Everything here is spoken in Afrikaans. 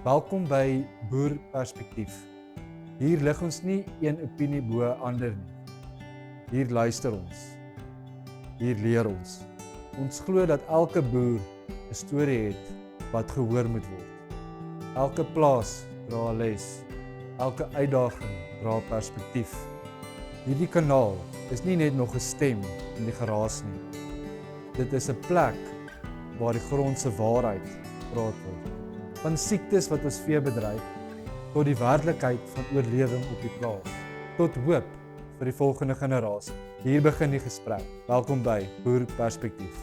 Welkom by Boerperspektief. Hier lig ons nie een opinie bo ander nie. Hier luister ons. Hier leer ons. Ons glo dat elke boer 'n storie het wat gehoor moet word. Elke plaas dra 'n les. Elke uitdaging dra 'n perspektief. Hierdie kanaal is nie net nog 'n stem in die geraas nie. Dit is 'n plek waar die grond se waarheid gepraat word. Van siektes wat ons vee bedryf, tot die werklikheid van oorlewing op die plaas, tot hoop vir die volgende generasie. Hier begin die gesprek. Welkom by Boerperspektief.